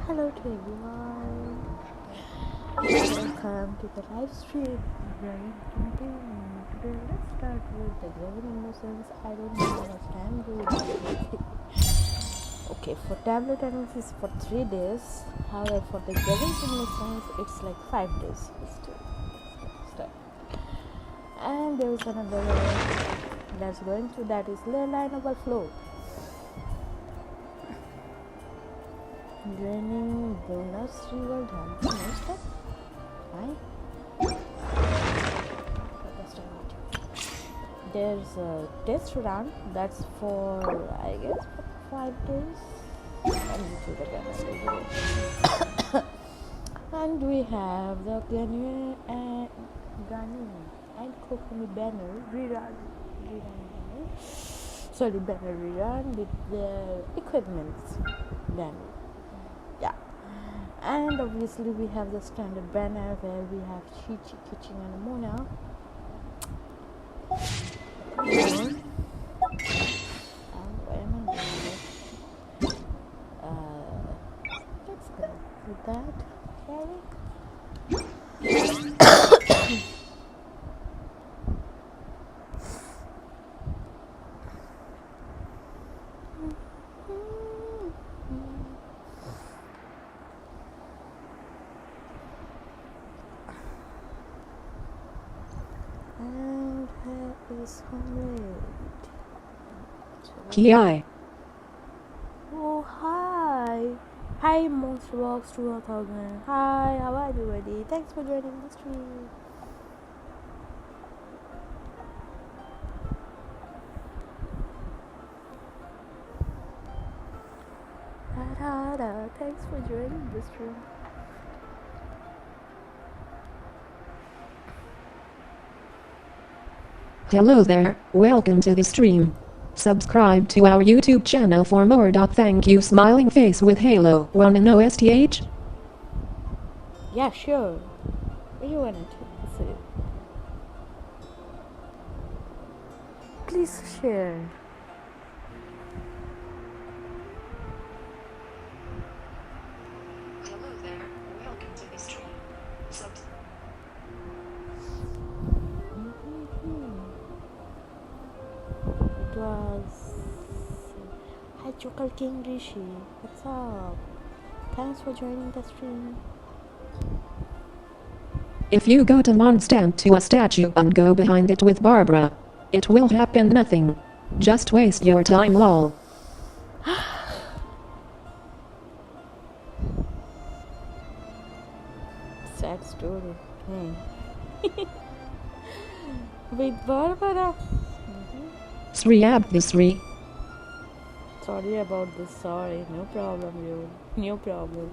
Hello to everyone. Welcome to the live stream. Today let's start with the Graven Innocence. I don't know how much time do we Okay, for tablet analysis for 3 days. However, for the Graven Innocence, it's like 5 days. Start. And there is another that's going to, that is ley line overflow. Draining bonus reward step. There's a test run that's for, I guess, 5 days. And we have the Genshin and Kokumi banner rerun. Banner rerun with the equipments banner. Yeah, and obviously we have the standard banner where we have Chi, Kitching, and Mona. And where am I going? Let's go with that. And here is Homemade. Ki. Oh, hi. Hi, Monsterbox 2000. Hi, how are you, everybody? Thanks for joining the stream. Thanks for joining the stream. Hello there, welcome to the stream. Subscribe to our YouTube channel for more. Thank you, smiling face with Halo. Wanna know STH? Yeah, sure. What do you want to say? Please share. Hello there, welcome to the stream. It was... Hi, Chokal King Rishi. What's up? Thanks for joining the stream. If you go to Mondstadt to a statue and go behind it with Barbara, it will happen nothing. Just waste your time, lol. Sad story. With Barbara. Sri Abdi Sri. Sorry about this. Sorry. No problem, you. No problem.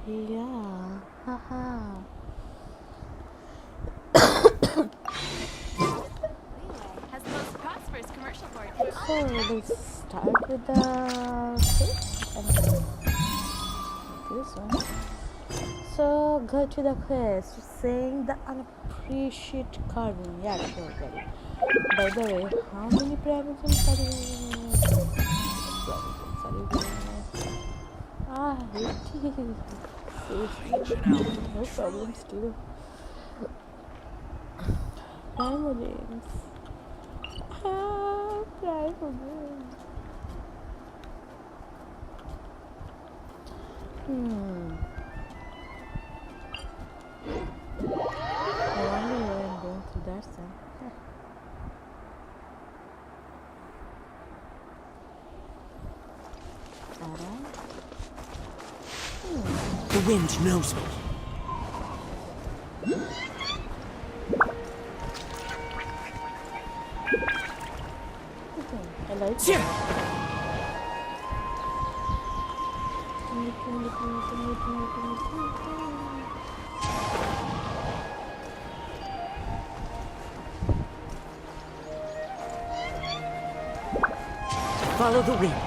Yeah, haha. Has the most prosperous commercial board. So let's start with the quest and this one. So go to the quest, saying the unappreciated carving. Yeah, sure, buddy. By the way, how many provinces are you? It is. No problems too. Primo James. Primo James. I wonder where I'm going through that side. Alright. The wind knows me. I like it. Follow the wind.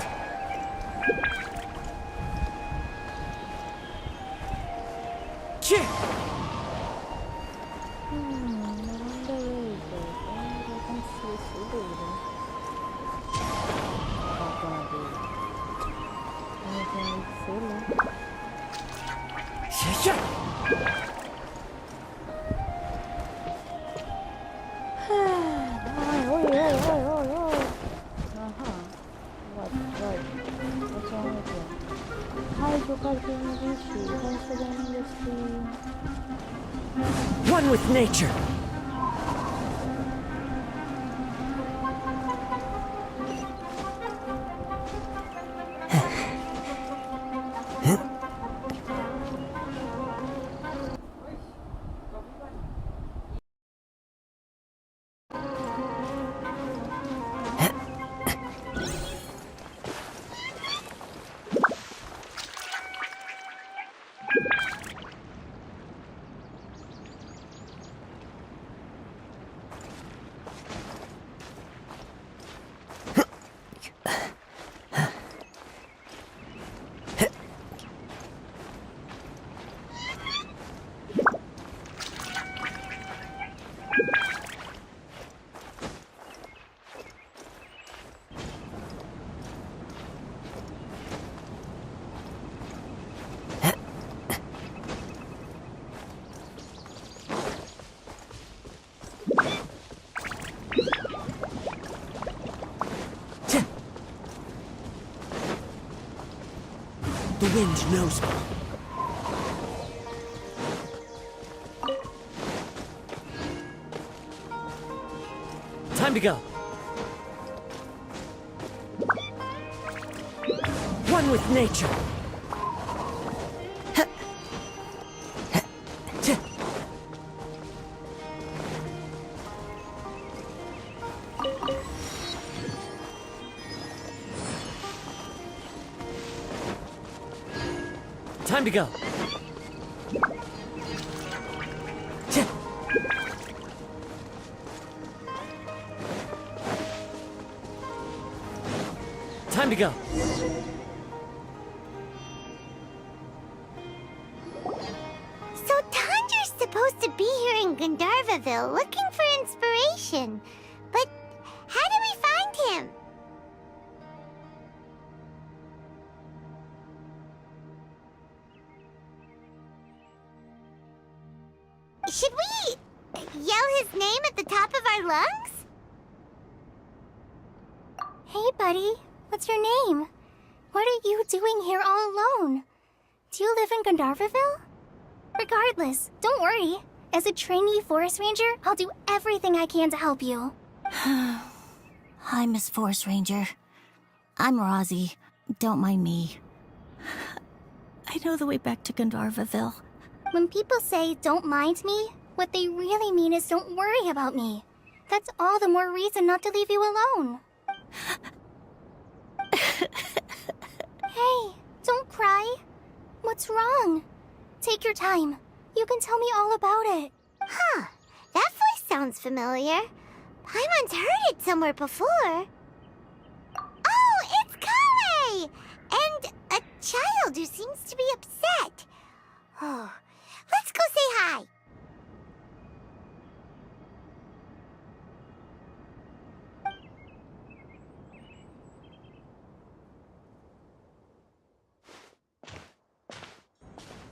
for joining Rishi. Thanks for joining the stream. One with nature. The wind knows me. Time to go. One with nature. Time to go. Time to go. So Tandra's supposed to be here in Gandharvaville looking for inspiration. But how do we find him? Should we yell his name at the top of our lungs? Hey, buddy. What's your name? What are you doing here all alone? Do you live in Gandharvaville? Regardless, don't worry. As a trainee forest ranger, I'll do everything I can to help you. Hi, Miss Forest Ranger. I'm Rozzy. Don't mind me. I know the way back to Gandharvaville. When people say, don't mind me, what they really mean is don't worry about me. That's all the more reason not to leave you alone. Hey, don't cry. What's wrong? Take your time. You can tell me all about it. Huh. That voice sounds familiar. Paimon's heard it somewhere before. Oh, it's Kale! And a child who seems to be upset. Oh, let's go say hi.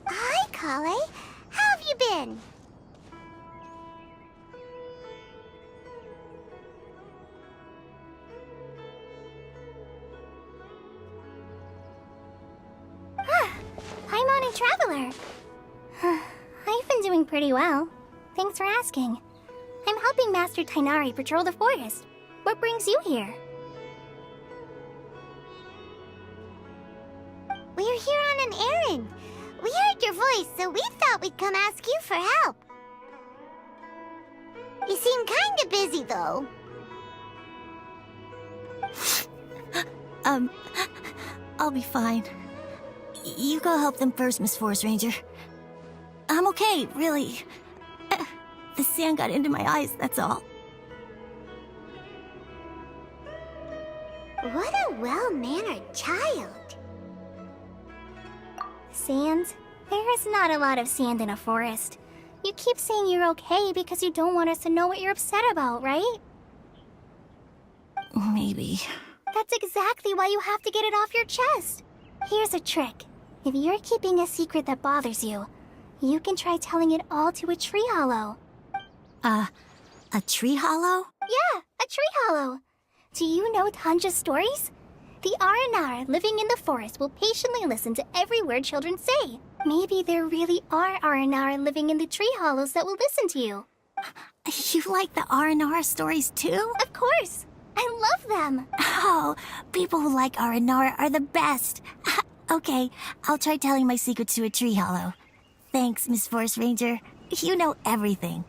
Hi, Kale. How have you been? Paimon and Traveler. I've been doing pretty well. Thanks for asking. I'm helping Master Tainari patrol the forest. What brings you here? We're here on an errand. We heard your voice, so we thought we'd come ask you for help. You seem kinda busy, though. I'll be fine. You go help them first, Miss Forest Ranger. I'm okay, really. The sand got into my eyes, that's all. What a well-mannered child. Sand? There is not a lot of sand in a forest. You keep saying you're okay because you don't want us to know what you're upset about, right? Maybe. That's exactly why you have to get it off your chest. Here's a trick. If you're keeping a secret that bothers you, you can try telling it all to a tree hollow. A tree hollow? Yeah, a tree hollow. Do you know Tanja's stories? The Aranar living in the forest will patiently listen to every word children say. Maybe there really are Aranar living in the tree hollows that will listen to you. You like the R&R stories too? Of course! I love them! Oh, people who like R&R are the best. Okay, I'll try telling my secrets to a tree hollow. Thanks, Miss Forest Ranger. You know everything.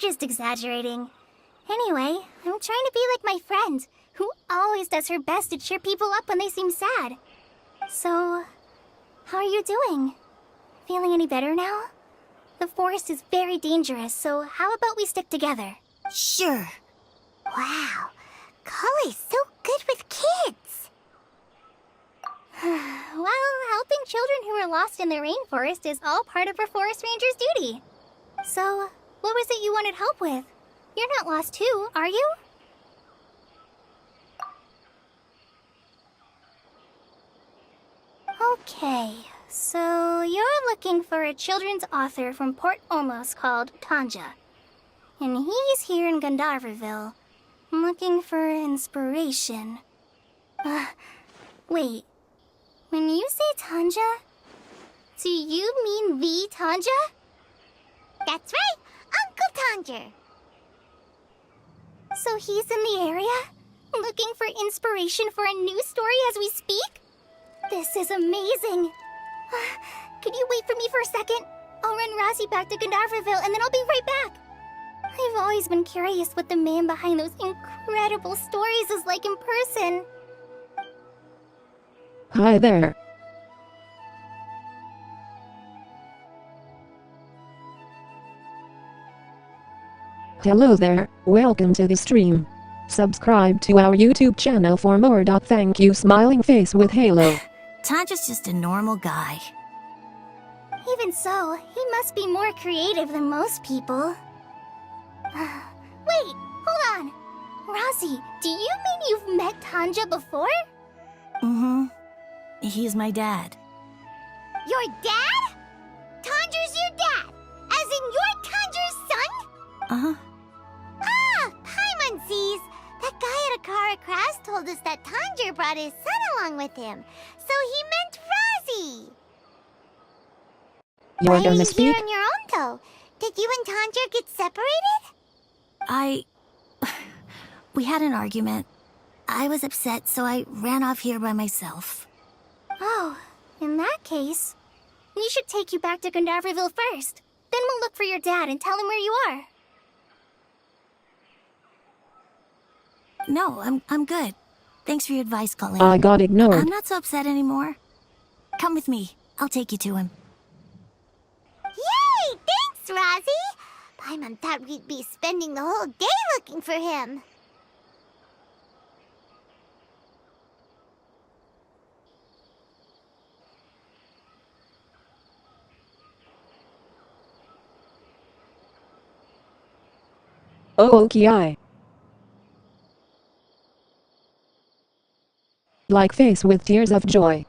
just exaggerating. Anyway, I'm trying to be like my friend, who always does her best to cheer people up when they seem sad. So, how are you doing? Feeling any better now? The forest is very dangerous, so how about we stick together? Sure. Wow, Cully's so good with kids. Well, helping children who are lost in the rainforest is all part of a forest ranger's duty. So, what was it you wanted help with? You're not lost too, are you? Okay, so you're looking for a children's author from Port Olmos called Tanja. And he's here in Gandharville, looking for inspiration. Wait. When you say Tanja, do you mean the Tanja? That's right, Uncle Tanger. So he's in the area, looking for inspiration for a new story as we speak? This is amazing. Could you wait for me for a second? I'll run Razi back to Gandharville and then I'll be right back. I've always been curious what the man behind those incredible stories is like in person. Hi there. Hello there, welcome to the stream. Subscribe to our YouTube channel for more. Thank you, smiling face with Halo. Tanja's just a normal guy. Even so, he must be more creative than most people. Wait, hold on. Razi, do you mean you've met Tanja before? Mm-hmm. He's my dad. Your dad? Tanger's your dad? As in you're Tanger's son? Uh-huh. Ah, Paimonsees! That guy at a car crash told us that Tanger brought his son along with him. So he meant Razi. You're Why are gonna you speak? here on your own, though? Did you and Tanger get separated? We had an argument. I was upset, so I ran off here by myself. Oh, in that case, we should take you back to Gandharville first. Then we'll look for your dad and tell him where you are. No, I'm good. Thanks for your advice, Colleen. I got ignored. I'm not so upset anymore. Come with me. I'll take you to him. Yay! Thanks, Razi! Paimon thought we'd be spending the whole day looking for him. Oh, okay. Like face with tears of joy.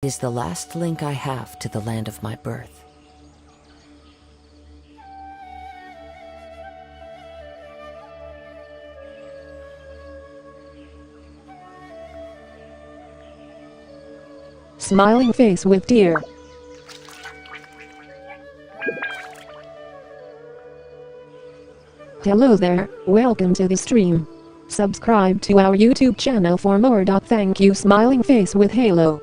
is the last link I have to the land of my birth. Smiling face with deer. Hello there, welcome to the stream. Subscribe to our YouTube channel for more. Thank you, smiling face with Halo.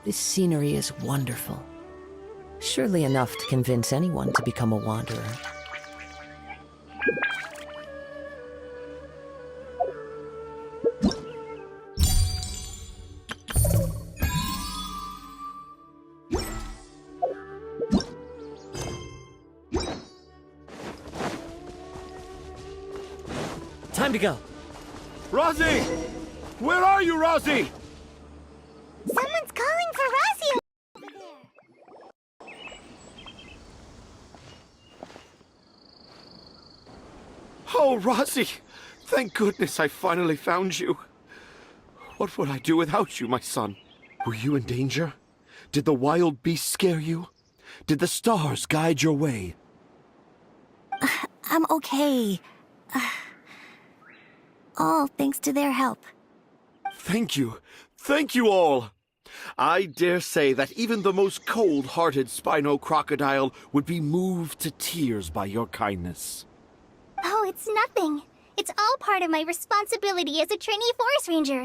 This scenery is wonderful. Surely enough to convince anyone to become a wanderer. Time to go. Rosie! Where are you, Rosie? Someone's calling for Rosie over there. Oh, Rosie! Thank goodness I finally found you. What would I do without you, my son? Were you in danger? Did the wild beasts scare you? Did the stars guide your way? I'm okay. All thanks to their help. Thank you. Thank you all. I dare say that even the most cold-hearted Spino crocodile would be moved to tears by your kindness. Oh, it's nothing. It's all part of my responsibility as a trainee forest ranger.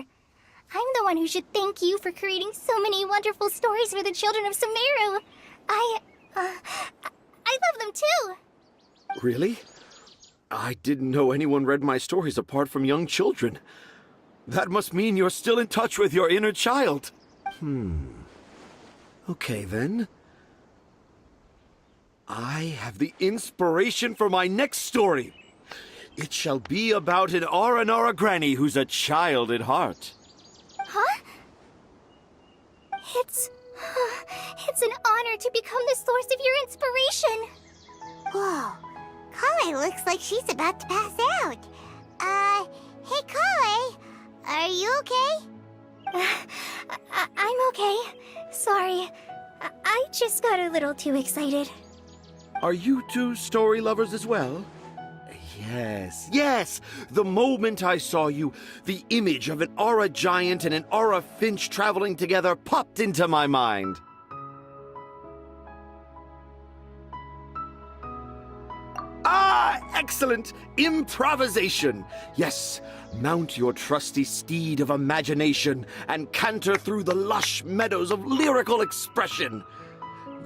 I'm the one who should thank you for creating so many wonderful stories for the children of Sumeru. I love them too. Really? I didn't know anyone read my stories apart from young children. That must mean you're still in touch with your inner child. Okay, then. I have the inspiration for my next story. It shall be about an Aranara granny who's a child at heart. Huh? It's an honor to become the source of your inspiration. Whoa. Kale looks like she's about to pass out. Hey Kale, are you okay? I'm okay. Sorry. I just got a little too excited. Are you two story lovers as well? Yes. The moment I saw you, the image of an aura giant and an aura finch traveling together popped into my mind. Ah, excellent! Improvisation! Yes, mount your trusty steed of imagination and canter through the lush meadows of lyrical expression.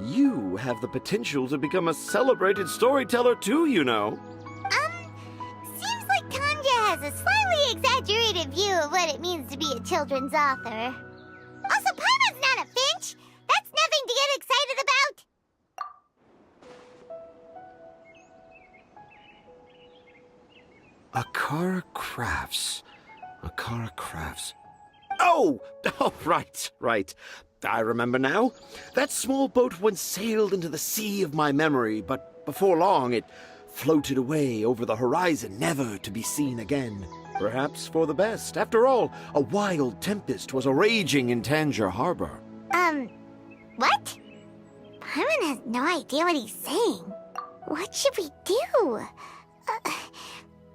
You have the potential to become a celebrated storyteller too, you know. Seems like Tanja has a slightly exaggerated view of what it means to be a children's author. Also, Paimon's not a finch! That's nothing to get excited about! Akara Crafts. Oh, right. I remember now. That small boat once sailed into the sea of my memory, but before long it floated away over the horizon, never to be seen again. Perhaps for the best. After all, a wild tempest was a-raging in Tangier Harbor. What? Paimon has no idea what he's saying. What should we do?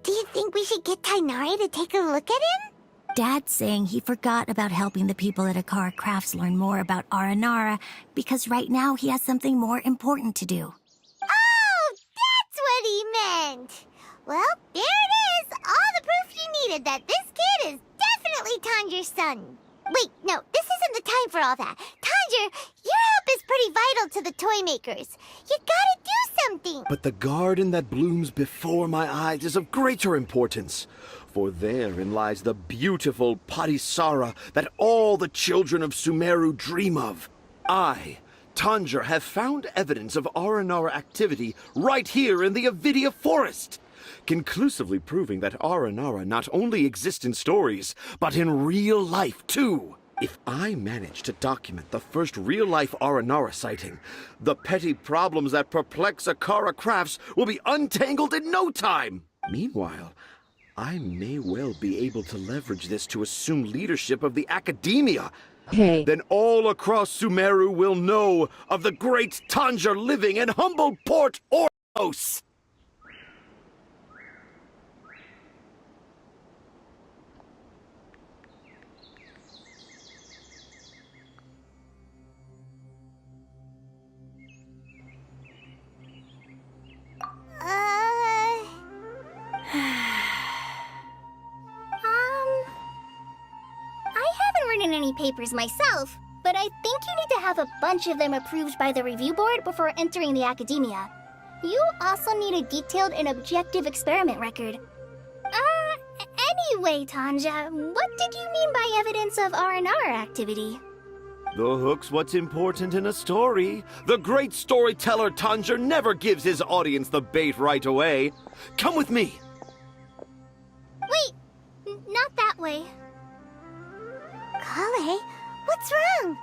Do you think we should get Tainari to take a look at him? Dad's saying he forgot about helping the people at Akara Crafts learn more about Aranara because right now he has something more important to do. Oh, that's what he meant! Well, there it is! All the proof you needed that this kid is definitely Tanjir's son. Wait, no, this isn't the time for all that. Tanjir, your help is pretty vital to the toy makers. You gotta do something! But the garden that blooms before my eyes is of greater importance. For therein lies the beautiful Padisara that all the children of Sumeru dream of. I, Tanjir, have found evidence of Aranara activity right here in the Avidia forest. conclusively proving that Aranara not only exists in stories, but in real life too. If I manage to document the first real-life Aranara sighting, the petty problems that perplex Akara Crafts will be untangled in no time. Meanwhile, I may well be able to leverage this to assume leadership of the academia. Hey. Then all across Sumeru will know of the great Tanger living in humble Port Ordos. I haven't written any papers myself, but I think you need to have a bunch of them approved by the review board before entering the academia. You also need a detailed and objective experiment record. Anyway, Tanja, what did you mean by evidence of R&R activity? The hook's what's important in a story. The great storyteller Tanger never gives his audience the bait right away. Come with me. Wait, not that way. Kale, what's wrong?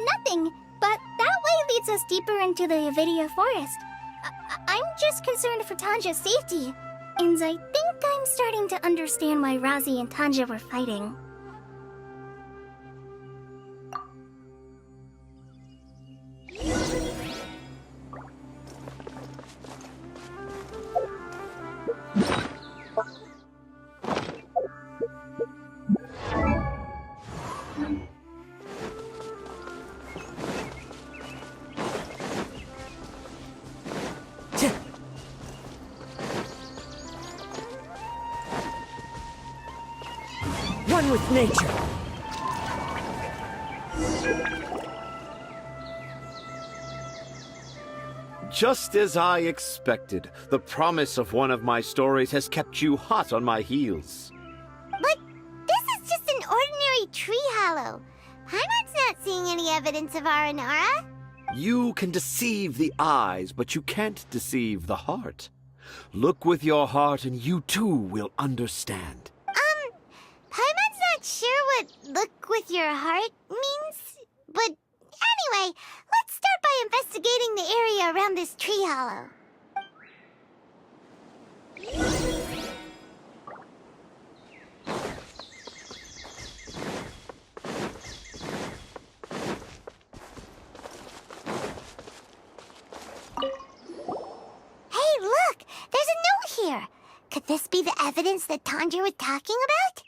Nothing. But that way leads us deeper into the Avidia forest. I'm just concerned for Tanja's safety. And I think I'm starting to understand why Razi and Tanja were fighting. One with nature. Just as I expected, the promise of one of my stories has kept you hot on my heels. But this is just an ordinary tree hollow. Paimon's not seeing any evidence of Aranara. You can deceive the eyes, but you can't deceive the heart. Look with your heart and you too will understand. Paimon's not sure what look with your heart means. But anyway, let's start by investigating the area around this tree hollow. Hey, look! There's a note here! Could this be the evidence that Tanger was talking about?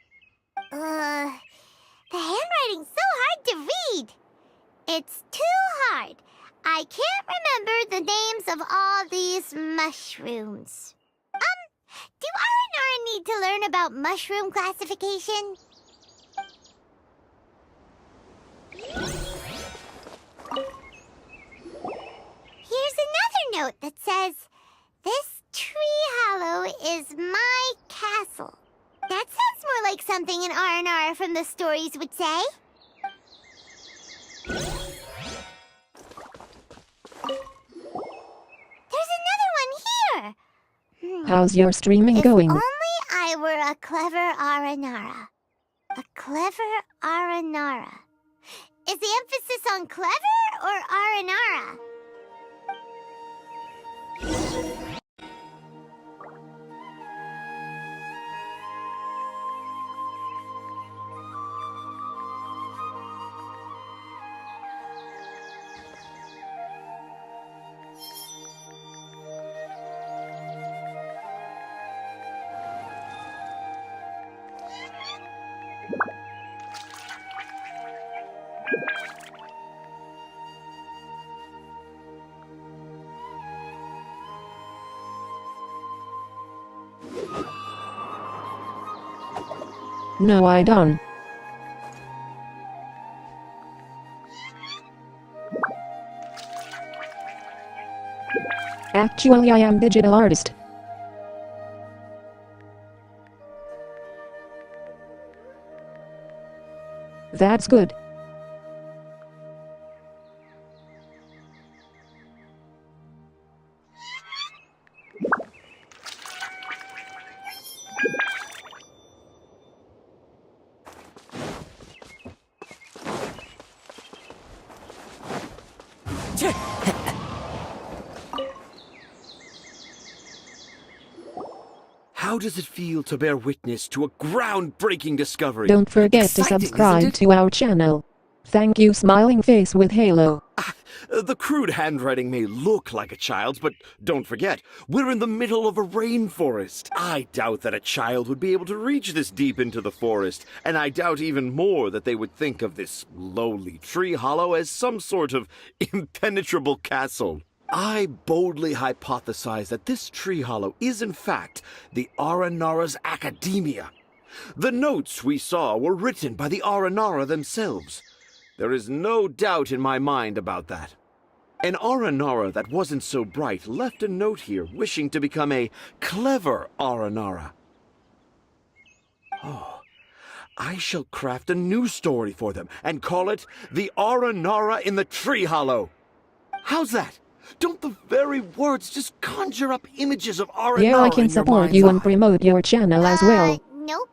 The handwriting's so hard to read. It's too hard. I can't remember the names of all these mushrooms. Do Aranara need to learn about mushroom classification? Here's another note that says, "This tree hollow is my castle." That sounds more like something an R&R from the stories would say. There's another one here. How's your streaming going? If only I were a clever Aranara. A clever Aranara. Is the emphasis on clever or Aranara? No, I don't. Actually, I am digital artist. That's good. How does it feel to bear witness to a groundbreaking discovery? Don't forget to Exciting, subscribe isn't it? to our channel. Thank you, Smiling Face with Halo. The crude handwriting may look like a child's, but don't forget, we're in the middle of a rainforest. I doubt that a child would be able to reach this deep into the forest, and I doubt even more that they would think of this lowly tree hollow as some sort of impenetrable castle. I boldly hypothesize that this tree hollow is in fact the Aranara's academia. The notes we saw were written by the Aranara themselves. There is no doubt in my mind about that. An Aranara that wasn't so bright left a note here wishing to become a clever Aranara. Oh, I shall craft a new story for them and call it The Aranara in the Tree Hollow. How's that? Don't the very words just conjure up images of Aranara Yeah, I in can your support mind's you and eye? promote your channel as well. Nope.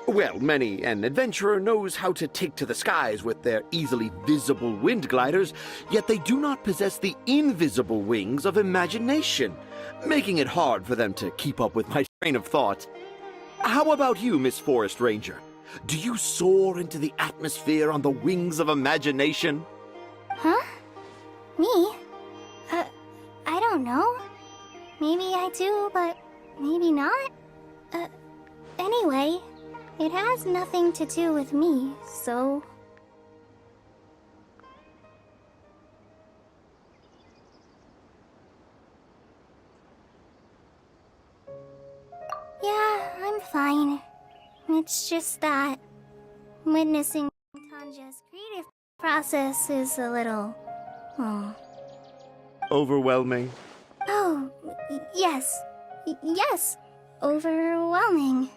Well, many an adventurer knows how to take to the skies with their easily visible wind gliders, yet they do not possess the invisible wings of imagination, making it hard for them to keep up with my train of thought. How about you, Miss Forest Ranger? Do you soar into the atmosphere on the wings of imagination? Huh? Me? I don't know. Maybe I do, but maybe not. Anyway, it has nothing to do with me, so... Yeah, I'm fine. It's just that witnessing Tanja's creative process is a little... Overwhelming. Oh, yes. Yes. Overwhelming.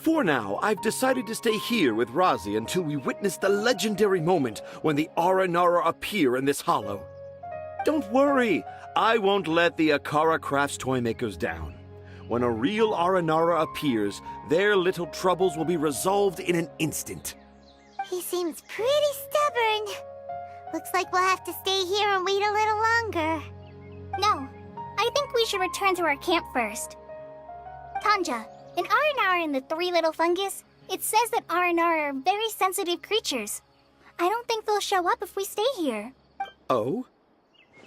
For now, I've decided to stay here with Razi until we witness the legendary moment when the Aranara appear in this hollow. Don't worry, I won't let the Akara Crafts toymakers down. When a real Aranara appears, their little troubles will be resolved in an instant. He seems pretty stubborn. Looks like we'll have to stay here and wait a little longer. No, I think we should return to our camp first. Tanja, in Aranara and the Three Little Fungus, it says that Aranara are very sensitive creatures. I don't think they'll show up if we stay here. Oh?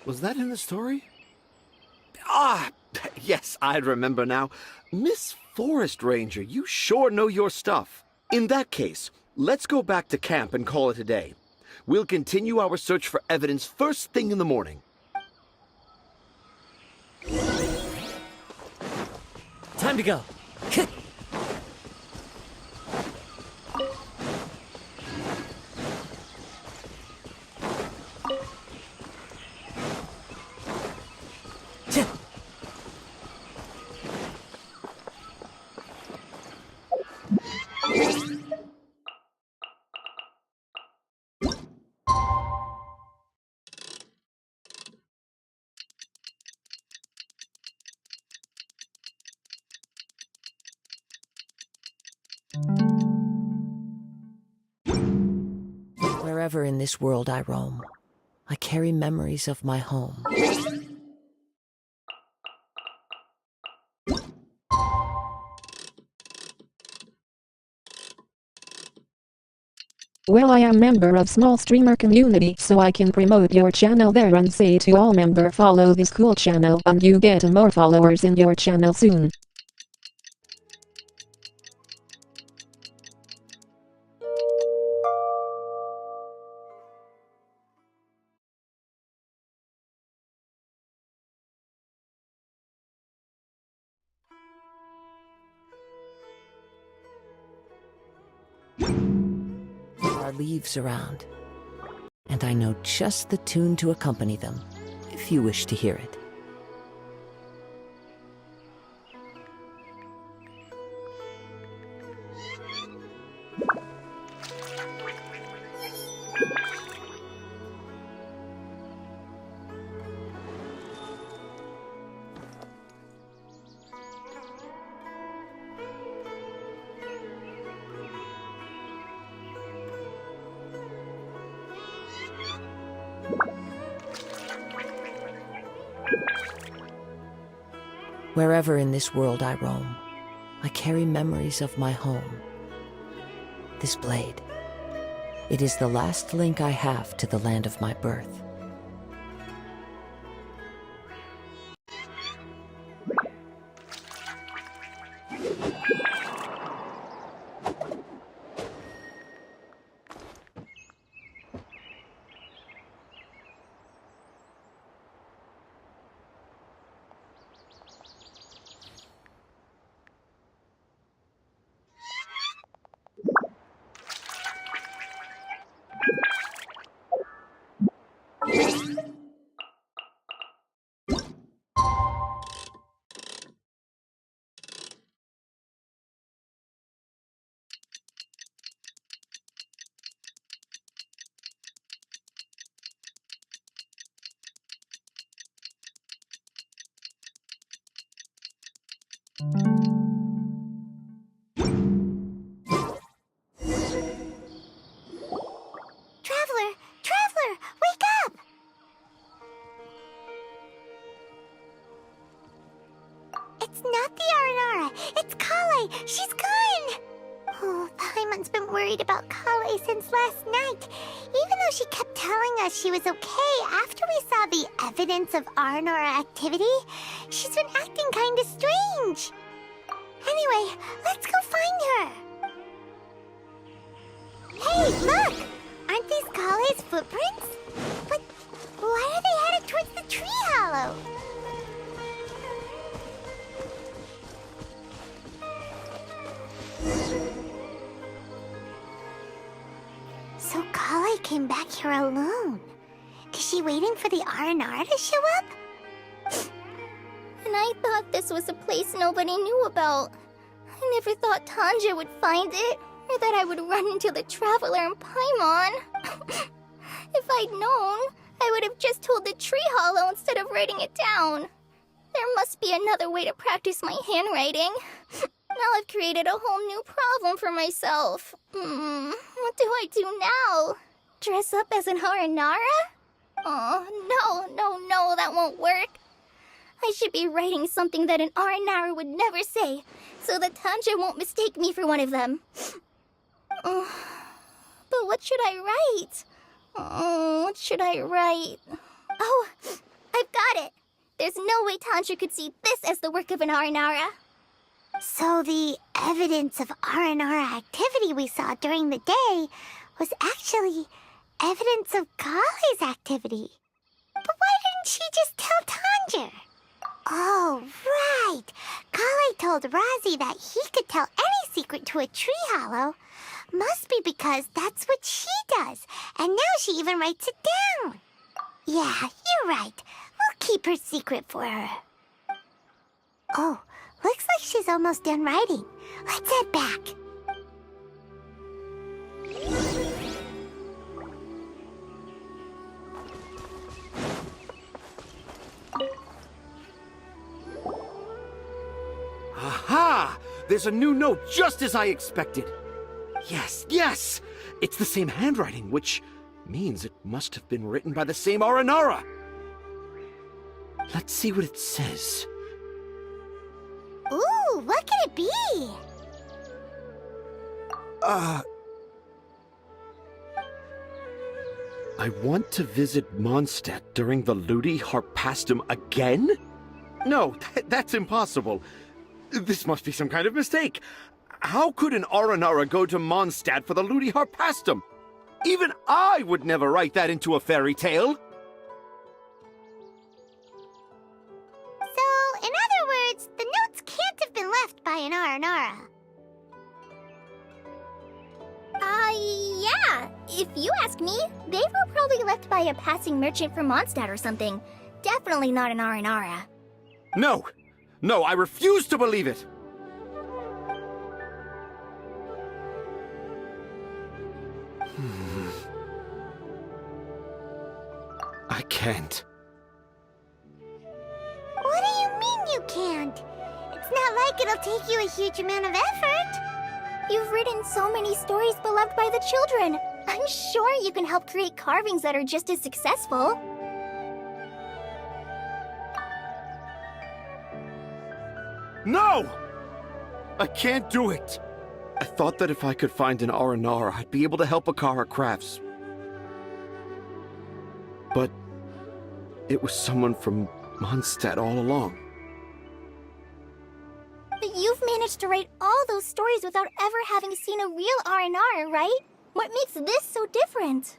Was that in the story? Ah, yes, I remember now. Miss Forest Ranger, you sure know your stuff. In that case, let's go back to camp and call it a day. We'll continue our search for evidence first thing in the morning. Time to go. Wherever in this world I roam, I carry memories of my home. Well, I am member of small streamer community, so I can promote your channel there and say to all member follow this cool channel and you get more followers in your channel soon. There are leaves around, and I know just the tune to accompany them, if you wish to hear it. Wherever in this world I roam, I carry memories of my home. This blade, it is the last link I have to the land of my birth. Traveler! Traveler! Wake up! It's not the Aranara. It's Kale. She's gone! Oh, Paimon's been worried about Kale since last night. Even though she kept telling us she was okay after we saw the evidence of Aranara activity, she's been acting kinda strange. Anyway, let's go find her. Hey, look! Aren't these Kale's footprints? But why are they headed towards the tree hollow? So Kale came back here alone. Is she waiting for the Aranara to show up? And I thought this was a place nobody knew about. I never thought Tanja would find it, or that I would run into the Traveler and Paimon. If I'd known, I would have just told the tree hollow instead of writing it down. There must be another way to practice my handwriting. Now I've created a whole new problem for myself. What do I do now? Dress up as an Aranara? Oh, no, that won't work. I should be writing something that an Aranara would never say, so that Tanja won't mistake me for one of them. But what should I write? What should I write? Oh, I've got it! There's no way Tanja could see this as the work of an Aranara. So the evidence of Aranara activity we saw during the day was actually evidence of Kale's activity. But why didn't she just tell Tanja? Oh, right. Kale told Razi that he could tell any secret to a tree hollow. Must be because that's what she does, and now she even writes it down. Yeah, you're right. We'll keep her secret for her. Oh, looks like she's almost done writing. Let's head back. Aha! There's a new note just as I expected. Yes! It's the same handwriting, which means it must have been written by the same Aranara. Let's see what it says. Ooh, what could it be? I want to visit Mondstadt during the Ludi Harpastum again? No, that's impossible. This must be some kind of mistake. How could an Aranara go to Mondstadt for the Ludi Harpastum? Even I would never write that into a fairy tale. So, in other words, the notes can't have been left by an Aranara. Yeah. If you ask me, they were probably left by a passing merchant from Mondstadt or something. Definitely not an Aranara. No, I refuse to believe it. I can't. What do you mean you can't? It's not like it'll take you a huge amount of effort. You've written so many stories beloved by the children. I'm sure you can help create carvings that are just as successful. No! I can't do it! I thought that if I could find an R&R, I'd be able to help Akara Crafts. But it was someone from Mondstadt all along. But you've managed to write all those stories without ever having seen a real R&R, right? What makes this so different?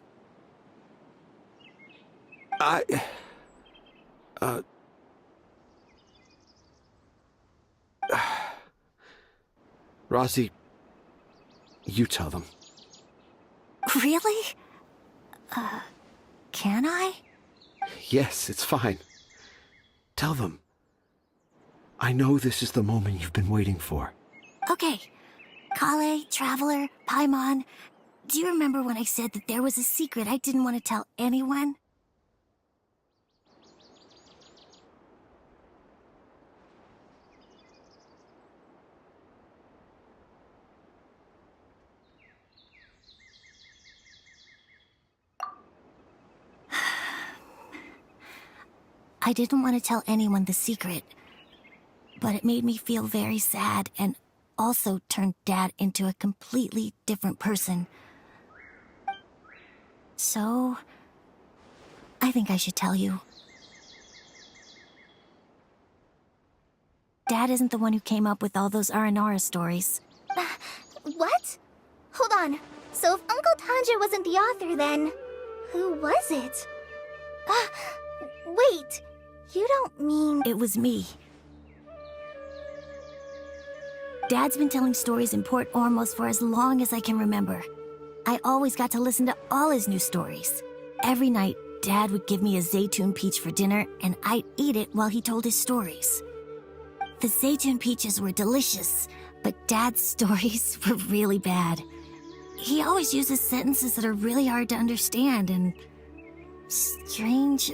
Rosie, you tell them. Really? Can I? Yes, it's fine. Tell them. I know this is the moment you've been waiting for. Okay. Kale, Traveler, Paimon, do you remember when I said that there was a secret I didn't want to tell anyone? I didn't want to tell anyone the secret, but it made me feel very sad and also turned Dad into a completely different person. So, I think I should tell you. Dad isn't the one who came up with all those Aranara stories. What? Hold on. So if Uncle Tanja wasn't the author, then who was it? Wait, you don't mean... It was me. Dad's been telling stories in Port Ormos for as long as I can remember. I always got to listen to all his new stories. Every night, Dad would give me a Zaytun peach for dinner, and I'd eat it while he told his stories. The Zaytun peaches were delicious, but Dad's stories were really bad. He always uses sentences that are really hard to understand and strange,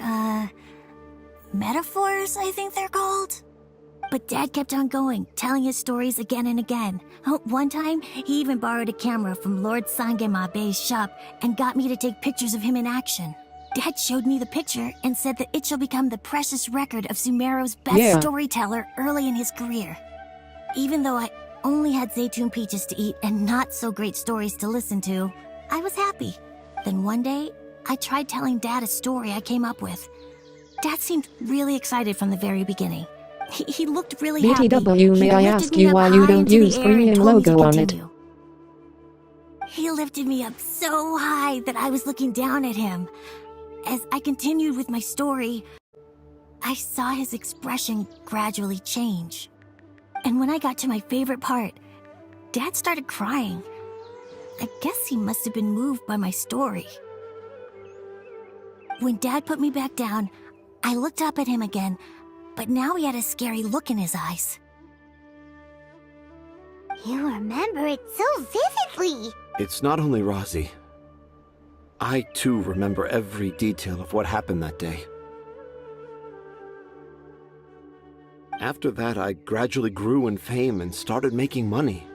metaphors, I think they're called. But Dad kept on going, telling his stories again and again. One time, he even borrowed a camera from Lord Sangemabe's shop and got me to take pictures of him in action. Dad showed me the picture and said that it shall become the precious record of Sumeru's best storyteller early in his career. Even though I only had Zaytun peaches to eat and not so great stories to listen to, I was happy. Then one day, I tried telling Dad a story I came up with. Dad seemed really excited from the very beginning. He looked really happy. BTW, may I ask you why you don't use premium logo on it? He lifted me up so high that I was looking down at him. As I continued with my story, I saw his expression gradually change. And when I got to my favorite part, Dad started crying. I guess he must have been moved by my story. When Dad put me back down, I looked up at him again, but now he had a scary look in his eyes. You remember it so vividly. It's not only Rosie. I, too, remember every detail of what happened that day. After that, I gradually grew in fame and started making money.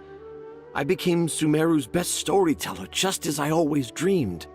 I became Sumeru's best storyteller, just as I always dreamed.